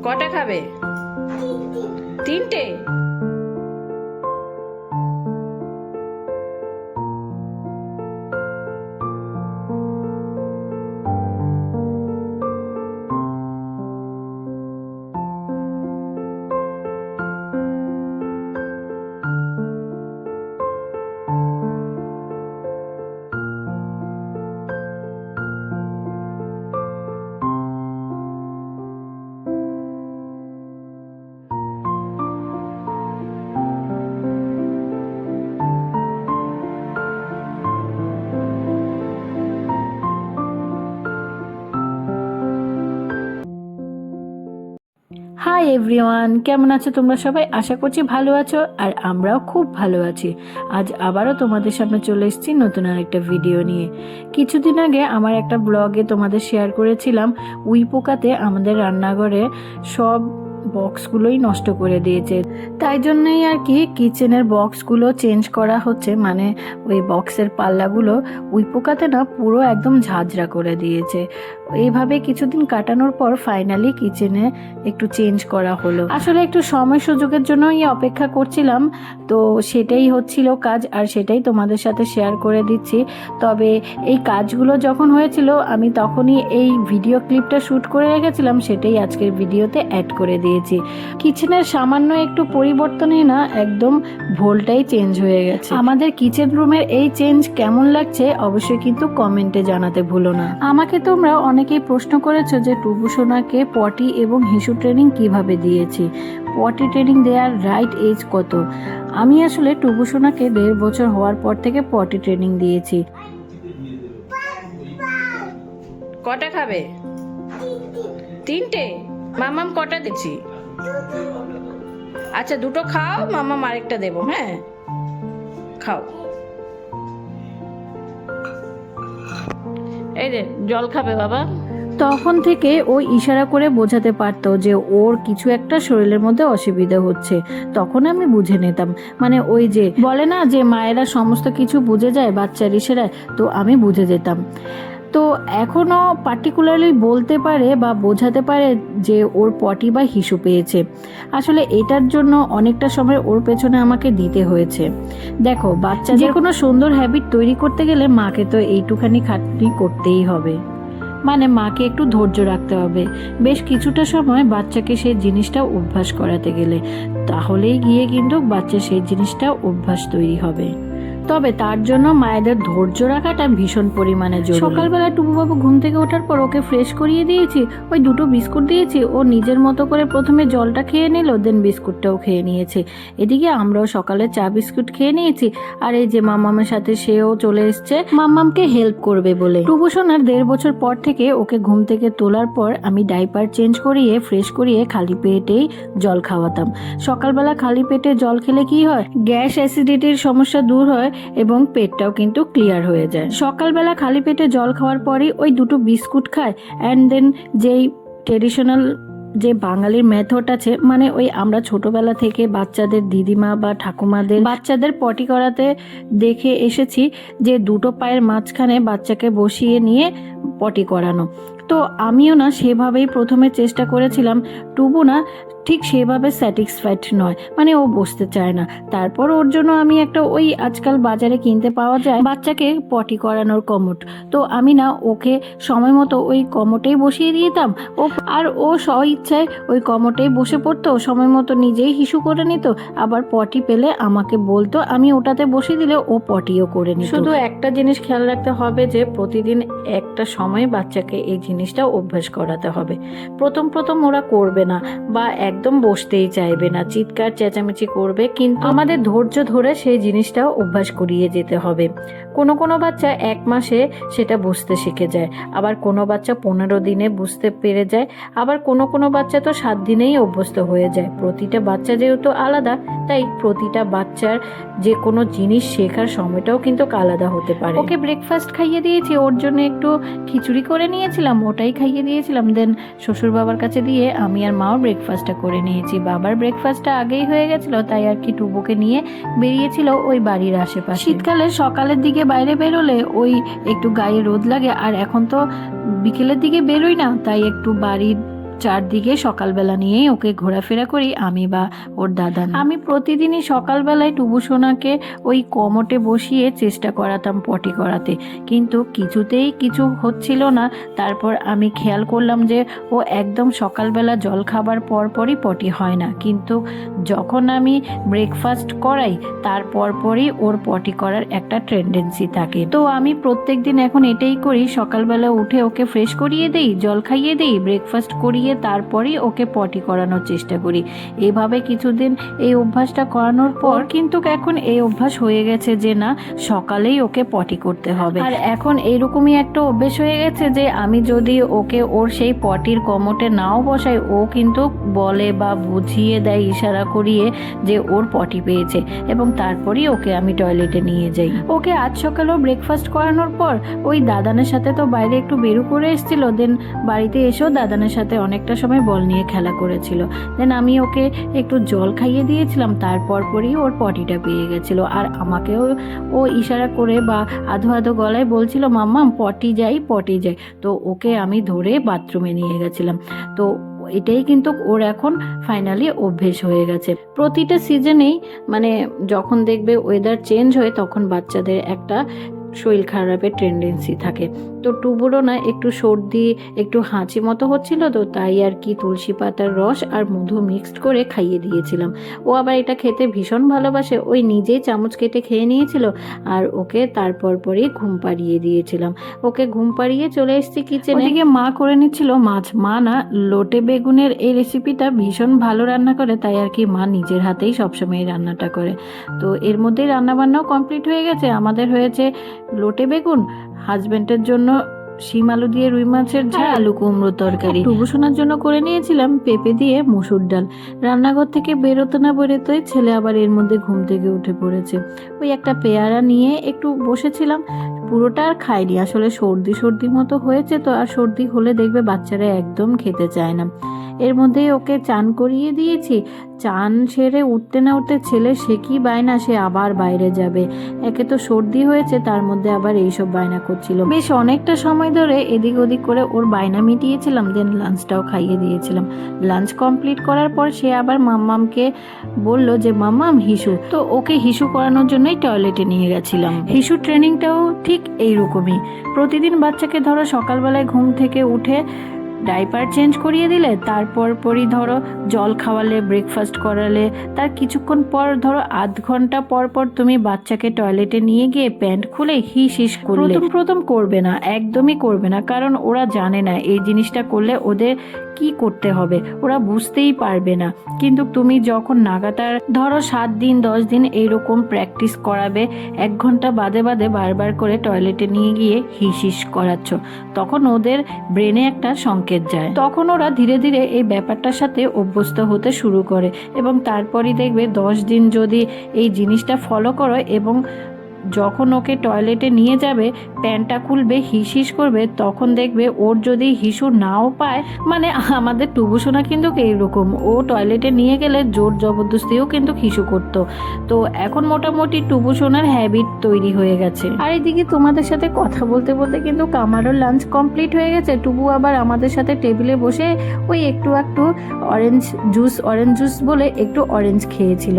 কটা খাবে? তিনটে? হাই এভরিওয়ান, কেমন আছো তোমরা সবাই? আশা করছি ভালো আছো, আর আমরাও খুব ভালো আছি। আজ আবারও তোমাদের সামনে চলে এসেছি নতুন আরেকটা ভিডিও নিয়ে। কিছুদিন আগে আমার একটা ব্লগে তোমাদের শেয়ার করেছিলাম উই পোকাতে আমাদের রান্নাঘরে সব বক্সগুলোই নষ্ট করে দিয়েছে। তাই জন্যই আর কি কিচেনের বক্সগুলো চেঞ্জ করা হচ্ছে, মানে ওই বক্সের পাল্লাগুলো উই পোকাতে না পুরো একদম ঝাঁঝরা করে দিয়েছে। এইভাবে কিছুদিন কাটানোর পর ফাইনালি কিচেনে একটু চেঞ্জ করা হলো। আসলে একটু সময় সুযোগের জন্যই অপেক্ষা করছিলাম, তো সেটাই হচ্ছিল কাজ, আর সেটাই তোমাদের সাথে শেয়ার করে দিচ্ছি। তবে এই কাজগুলো যখন হয়েছিল আমি তখনই এই ভিডিও ক্লিপটা শ্যুট করে রেখেছিলাম, সেটাই আজকের ভিডিওতে অ্যাড করে দিয়েছি। কিচেনের সামান্য একটু পরিবর্তনই না একদম ভোলটাই চেঞ্জ হয়ে গেছে। আমাদের কিচেন রুমের এই চেঞ্জ কেমন লাগছে অবশ্যই কিন্তু কমেন্টে জানাতে ভুলো না। আমাকে তোমরা অনেকেই প্রশ্ন করেছো যে টুবু সোনাকে পটি এবং হিসু ট্রেনিং কিভাবে দিয়েছি, পটি ট্রেনিং দেওয়ার রাইট এজ কত। আমি আসলে টুবু সোনাকে 1.5 বছর হওয়ার পর থেকে পটি ট্রেনিং দিয়েছি। কটা খাবে? তিনটে? মামাম কটা দিচ্ছি? আচ্ছা, দুটো খাও, মামাম আরেকটা দেবো। হ্যাঁ, খাও। এই রে, জল খাবে বাবা? তখন থেকে ও ইশারা করে বোঝাতে পারতো যে ওর কিছু একটা শরীরের মধ্যে অসুবিধা হচ্ছে। তখন আমি বুঝে নিতাম, মানে ওই যে বলে না যে মায়েরা সমস্ত কিছু বুঝে যায় বাচ্চার ইশারায়, তো আমি বুঝে যেতাম। তো এখনও পার্টিকুলারলি বলতে পারে বা বোঝাতে পারে যে ওর পটি বা হিসু পেয়েছে। আসলে এটার জন্য অনেকটা সময় ওর পেছনে আমাকে দিতে হয়েছে। দেখো, বাচ্চা যে কোনো সুন্দর হ্যাবিট তৈরি করতে গেলে মাকে তো এইটুখানি খাটনি করতেই হবে, মানে মাকে একটু ধৈর্য রাখতে হবে বেশ কিছুটা সময় বাচ্চাকে সেই জিনিসটা অভ্যাস করাতে গেলে, তাহলেই গিয়ে কিন্তু বাচ্চা সেই জিনিসটা অভ্যাস তৈরি হবে। তবে তার জন্য মায়েদের ধৈর্য রাখাটা ভীষণ পরিমাণে জরুরি। সকালবেলা টুবুবাবু ঘুম থেকে ওঠার পর ওকে ফ্রেশ করিয়ে দিয়েছি, ওই 2টো বিস্কুট দিয়েছি। ও নিজের মতো করে প্রথমে জলটা খেয়ে নিল, দেন বিস্কুটটাও খেয়ে নিয়েছে। এদিকে আমরাও সকালে চা বিস্কুট খেয়ে নিয়েছি। আর এই যে মাম্মামের সাথে সেও চলে এসছে মাম্মামকে হেল্প করবে বলে। টুবু সোনার 1.5 বছর পর থেকে ওকে ঘুম থেকে তোলার পর আমি ডাইপার চেঞ্জ করিয়ে ফ্রেশ করিয়ে খালি পেটেই জল খাওয়াতাম। সকালবেলা খালি পেটে জল খেলে কি হয়, গ্যাস অ্যাসিডিটির সমস্যা দূর হয় এবং পেটটাও কিন্তু ক্লিয়ার হয়ে যায়। সকালবেলা খালি পেটে জল খাওয়ার পরেই ওই 2টো বিস্কুট খায়, অ্যান্ড দেন যেই ট্রেডিশনাল যে বাঙালির মেথড আছে, মানে ওই আমরা ছোটবেলা থেকে বাচ্চাদের দিদিমা বা ঠাকুমাদের বাচ্চাদের পটি করাতে দেখে এসেছি যে 2টো পায়ের মাঝখানে বাচ্চাকে বসিয়ে নিয়ে পটি করানো। তো আমিও না সেভাবেই প্রথমে চেষ্টা করেছিলাম। টুবু না ঠিক সেভাবে স্যাটিসফাইড নয়, মানে ও বসতে চায় না। তারপর ওর জন্য আমি একটা ওই আজকাল বাজারে কিনতে পাওয়া যায় বাচ্চাকে পটি করানোর কমোট, তো আমি না ওকে সময় মতো ওই কমোটেই বসিয়ে দিতাম। ও স্ব ইচ্ছায় ওই কমোটেই বসে পড়তো, সময় মতো নিজেই হিসু করে নিত, আবার পটি পেলে আমাকে বলতো, আমি ওটাতে বসিয়ে দিলে ও পটিও করে নিত। শুধু একটা জিনিস খেয়াল রাখতে হবে যে প্রতিদিন একটা সময় বাচ্চাকে এই জিনিসটা অভ্যাস করাতে হবে। প্রথম ওরা করবে না বা একদম বসতেই চাইবে না, চিৎকার চেঁচামেচি করবে, কিন্তু আমাদের ধৈর্য ধরে সেই জিনিসটাও অভ্যাস করিয়ে যেতে হবে। কোনো বাচ্চা 1 মাসে সেটা বুঝতে শিখে যায়, আবার কোনো বাচ্চা 15 দিনে বুঝতে পেরে যায়, আবার কোনো বাচ্চা তো 7 দিনেই অভ্যস্ত হয়ে যায়। প্রতিটা বাচ্চা যেহেতু আলাদা, তাই প্রতিটা বাচ্চার যে কোনো জিনিস শেখার সময়টাও কিন্তু আলাদা হতে পারে। ওকে ব্রেকফাস্ট খাইয়ে দিয়েছি, ওর জন্য একটু খিচুড়ি করে নিয়েছিলাম, ওটাই খাইয়ে দিয়েছিলাম। দেন শ্বশুর বাবার কাছে দিয়ে আমি আর মাও ব্রেকফাস্টটা করে নিয়েছি। বাবার ব্রেকফাস্টটা আগেই হয়ে গেছিল, তাই আর কি টুবুকে নিয়ে বেরিয়েছিল ওই বাড়ির আশেপাশে। শীতকালে সকালের দিকে বাইরে বেরোলে ওই একটু গায়ে রোদ লাগে, আর এখন তো বিকেলের দিকে বেরোই না, তাই একটু বাড়ির চারদিকে সকালবেলা নিয়েই ওকে ঘোরাফেরা করি আমি বা ওর দাদা। আমি প্রতিদিনই সকালবেলায় টুবু সোনাকে ওই কমোটে বসিয়ে চেষ্টা করাতাম পটি করাতে, কিন্তু কিছুতেই কিছু হচ্ছিল না। তারপর আমি খেয়াল করলাম যে ও একদম সকালবেলা জল খাবার পরপরই পটি হয় না, কিন্তু যখন আমি ব্রেকফাস্ট করাই তার পরপরই ওর পটি করার একটা টেন্ডেন্সি থাকে। তো আমি প্রত্যেক দিন এখন এটাই করি, সকালবেলা উঠে ওকে ফ্রেশ করিয়ে দেই, জল খাইয়ে দেই, ব্রেকফাস্ট করিয়ে তারপরই ওকে পটি করানোর চেষ্টা করি। এইভাবে কিছুদিন এই অভ্যাসটা করানোর পর কিন্তু এখন এই অভ্যাস হয়ে গেছে যে না, সকালেই ওকে পটি করতে হবে। আর এখন এইরকমই একটা অভ্যাস হয়ে গেছে যে আমি যদি ওকে ওর সেই পটির কমোটে নাও বসাই, ও কিন্তু বলে বা বুঝিয়ে দেয় ইশারা করিয়ে যে ওর পটি পেয়েছে, এবং তারপরই ওকে আমি টয়লেটে নিয়ে যাই। ওকে আজ সকালেও ব্রেকফাস্ট করানোর পর ওই দাদানের সাথে তো বাইরে একটু বেরু করে এসেছিল, দেন বাড়িতে এসেও দাদানের সাথে অনেকটা সময় বল নিয়ে খেলা করেছিল। দেন আমি ওকে একটু জল খাইয়ে দিয়েছিলাম, তারপর পরই ওর পটিটা পেয়ে গেছিল। আর আমাকেও ও ইশারা করে বা আধো আধো গলায় বলছিল মাম্মাম পটি যাই পটি যাই। তো ওকে আমি ধরে বাথরুমে নিয়ে গেছিলাম। তো এটাই কিন্তু ওর এখন ফাইনালি অভ্যেস হয়ে গেছে। প্রতিটা সিজনেই মানে যখন দেখবে ওয়েদার চেঞ্জ হয় তখন বাচ্চাদের একটা শরীর খারাপের টেন্ডেন্সি থাকে। তো টুবুরও না একটু সর্দি একটু হাঁচি মতো হচ্ছিল, তো তাই আর কি তুলসী পাতার রস আর মধু মিক্সড করে খাইয়ে দিয়েছিলাম। ও আবার এটা খেতে ভীষণ ভালোবাসে, ওই নিজেই চামচ কেটে খেয়ে নিয়েছিল। আর ওকে তারপর পরেই ঘুম পাড়িয়ে দিয়েছিলাম। ওকে ঘুম পাড়িয়ে চলে এসেছি কিচেনে। ওদিকে মা করে নিচ্ছিল মাছ। মা না লোটে বেগুনের এই রেসিপিটা ভীষণ ভালো রান্না করে, তাই আর কি মা নিজের হাতেই সবসময় রান্নাটা করে। তো এর মধ্যেই রান্নাবান্নাও কমপ্লিট হয়ে গেছে। আমাদের হয়েছে লোটে বেগুন, হাজবেন্ডের জন্য শিম আলু দিয়ে রুই মাছের ঝাল, আলু কুমড়ো তরকারি। টুবু সোনার জন্য করে নিয়েছিলাম পেঁপে দিয়ে মসুর ডাল। রান্নাঘর থেকে বেরোতে না বেরোতেই ছেলে আবার এর মধ্যে ঘুম থেকে উঠে পড়েছে। ওই একটা পেয়ারা নিয়ে একটু বসেছিলাম, পুরোটা আর খাইনি। আসলে সর্দি সর্দি মতো হয়েছে তো, আর সর্দি হলে দেখবে বাচ্চারা একদম খেতে চায় না। এর মধ্যেই ওকে চান করিয়ে দিয়েছি। চান সেরে উঠতে না উঠতে ছেলে সে কি বায়না, সে আবার বাইরে যাবে। একে তো সর্দি হয়েছে, তার মধ্যে আবার এইসব বায়না করছিল। বেশ অনেকটা সময় ধরে এদিক ওদিক করে ওর বায়না মিটিয়েছিলাম, দেন লাঞ্চটাও খাইয়ে দিয়েছিলাম। লাঞ্চ কমপ্লিট করার পর সে আবার মাম্মামকে বলল যে মাম্মাম হিসু। তো ওকে হিসু করানোর জন্যই টয়লেটে নিয়ে গেছিলাম। হিসু ট্রেনিংটাও ঠিক এইরকমই। প্রতিদিন বাচ্চাকে ধরো সকালবেলায় ঘুম থেকে উঠে ডাইপার চেঞ্জ করিয়ে দিলে, তারপর পরই ধরো জল খাওয়ালে, ব্রেকফাস্ট করালে, তার কিছুক্ষণ পর ধরো আধ ঘন্টা পর পর তুমি বাচ্চাকে টয়লেটে নিয়ে গিয়ে প্যান্ট খুলে হিস হিস করলে। প্রথম করবে না, একদমই করবে না, কারণ ওরা জানে না এই জিনিসটা করলে ওদের কি করতে হবে, ওরা বুঝতেই পারবে না। কিন্তু তুমি যখন নাগাতার ধরো 7 দিন 10 দিন এইরকম প্র্যাকটিস করাবে, 1 ঘন্টা বাদে বাদে বারবার করে টয়লেটে নিয়ে গিয়ে হিস হিস করাচ্ছ, তখন ওদের ব্রেনে একটা সংকেত যায়। তখন ওরা ধীরে ধীরে এই ব্যাপারটার সাথে অভ্যস্ত হতে শুরু করে, এবং তারপরই দেখবে 10 দিন যদি এই জিনিসটা ফলো করো, এবং যখন ওকে টয়লেটে নিয়ে যাবে প্যান্টটা খুলবে হিস হিস করবে, তখন দেখবে ওর যদি হিসু নাও পায়, মানে আমাদের টুবু সোনা কিন্তু এইরকম, ও টয়লেটে নিয়ে গেলে জোর জবরদস্তিও কিন্তু হিসু করতো। তো এখন মোটামুটি টুবু সোনার হ্যাবিট তৈরি হয়ে গেছে। আর এদিকে তোমাদের সাথে কথা বলতে বলতে কিন্তু আমারও লাঞ্চ কমপ্লিট হয়ে গেছে। টুবু আবার আমাদের সাথে টেবিলে বসে ওই একটু অরেঞ্জ জুস বলে একটু অরেঞ্জ খেয়েছিল।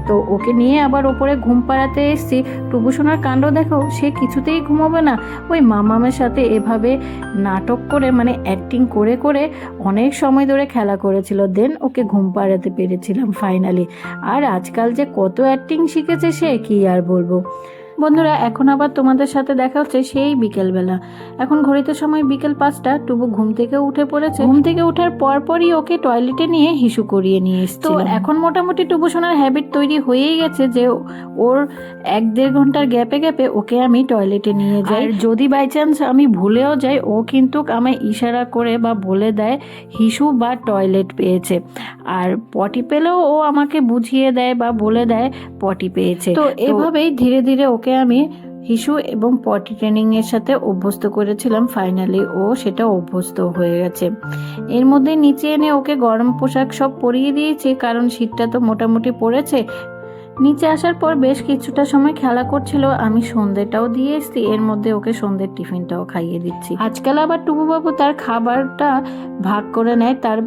তো ওকে নিয়ে আবার ওপরে ঘুম পাড়াতে এসেছি। টুবু সোনার কাণ্ড দেখো, সে কিছুতেই ঘুমাবে না। ওই মামামের সাথে এভাবে নাটক করে, মানে অ্যাক্টিং করে করে অনেক সময় ধরে খেলা করেছিল, দেন ওকে ঘুম পাড়াতে পেরেছিলাম ফাইনালি। আর আজকাল যে কত অ্যাক্টিং শিখেছে সে, কি আর বলবো। বন্ধুরা, এখন আবার তোমাদের সাথে দেখা হচ্ছে সেই বিকেলবেলা। এখন ঘড়িতে সময় বিকেল 5টা। টুবু ঘুম থেকে উঠে পড়েছে। ঘুম থেকে ওঠার পরপরই ওকে টয়লেটে নিয়ে হিসু করিয়ে নিয়ে এসেছি। তো এখন মোটামুটি টুবু সোনার হ্যাবিট তৈরি হয়েই গেছে যে ওর 1-1.5 ঘন্টার গ্যাপে গ্যাপে ওকে আমি টয়লেটে নিয়ে যাই। যদি বাই চান্স আমি ভুলেও যাই, ও কিন্তু আমায় ইশারা করে বা বলে দেয় হিসু বা টয়লেট পেয়েছে। আর পটি পেলেও ও আমাকে বুঝিয়ে দেয় বা বলে দেয় পটি পেয়েছে। তো এভাবেই ধীরে ধীরে ওকে আমি হিসু এবং পটি ট্রেনিং এর সাথে অভ্যস্ত করেছিলাম। ফাইনালি ও সেটা অভ্যস্ত হয়ে গেছে। এর মধ্যে নিচে এনে ওকে গরম পোশাক সব পরিয়ে দিয়েছি, কারণ শীতটা তো মোটামুটি পড়েছে। নিচে আসার পর বেশ কিছুটা সময় খেলা করছিল, আমি সন্ধ্যেটাও দিয়ে এসছি, এর মধ্যে ওকে সন্ধ্যের টিফিনটাও খাইয়ে দিচ্ছি। আজকাল আবার টুবুবাবু তার খাবারটা ভাগ করে নেয় তার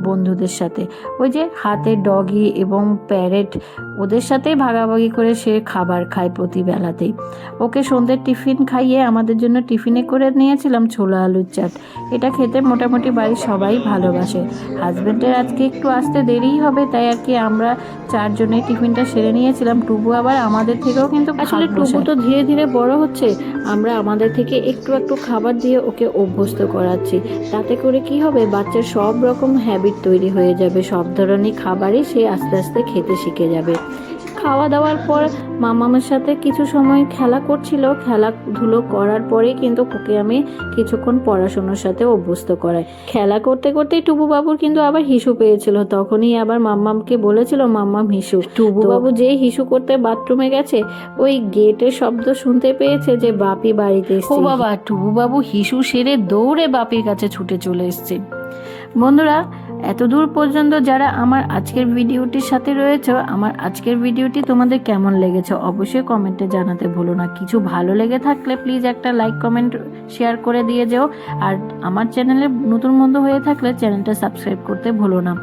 বন্ধুদের সাথে, ওই যে হাতে ডগি এবং প্যারেট, ওদের সাথেই ভাগাভাগি করে সে খাবার খায় প্রতি বেলাতেই। ওকে সন্ধ্যের টিফিন খাইয়ে আমাদের জন্য টিফিনে করে নিয়েছিলাম ছোলা আলুর চাট। এটা খেতে মোটামুটি বাড়ির সবাই ভালোবাসে। হাজব্যান্ডের আজকে একটু আসতে দেরিই হবে, তাই আর কি আমরা চারজনে টিফিনটা সেরে নিয়েছিলাম। টুবু আবার আমাদের থেকেও কিন্তু আসলে টুবু তো ধীরে ধীরে বড় হচ্ছে, আমরা আমাদের থেকে একটু একটু খাবার দিয়ে ওকে অভ্যস্ত করাচ্ছি। তাতে করে কি হবে, বাচ্চার সব রকম হ্যাবিট তৈরি হয়ে যাবে, সব ধরনের খাবারই সে আস্তে আস্তে খেতে শিখে যাবে। খাওয়া দাওয়ার পর মামামের সাথে কিছু সময় খেলা করছিল, খেলাধুলো করার পরে কিন্তু ওকে আমি কিছুক্ষণ পড়াশোনার সাথে অভ্যস্ত করাই। খেলা করতে করতেই টুবু বাবুর কিন্তু আবার হিসু পেয়েছিল, তখনই আবার মাম্মামকে বলেছিল মাম্মাম হিসু। টুবু বাবু যেই হিসু করতে বাথরুমে গেছে, ওই গেটের শব্দ শুনতে পেয়েছে যে বাপি বাড়িতে এসেছে। ও বাবা, টুবু বাবু হিসু সেরে দৌড়ে বাপির কাছে ছুটে চলে এসছে। বন্ধুরা, এত দূর পর্যন্ত যারা আমার আজকের ভিডিওটির সাথে রয়েছে, আমার আজকের ভিডিওটি তোমাদের কেমন লেগেছে অবশ্যই কমেন্টে জানাতে ভুলো না। কিছু ভালো লেগে থাকলে প্লিজ একটা লাইক কমেন্ট শেয়ার করে দিয়ে যেও। আর আমার চ্যানেলে নতুন বন্ধু হয়ে থাকলে চ্যানেলটা সাবস্ক্রাইব করতে ভুলো না।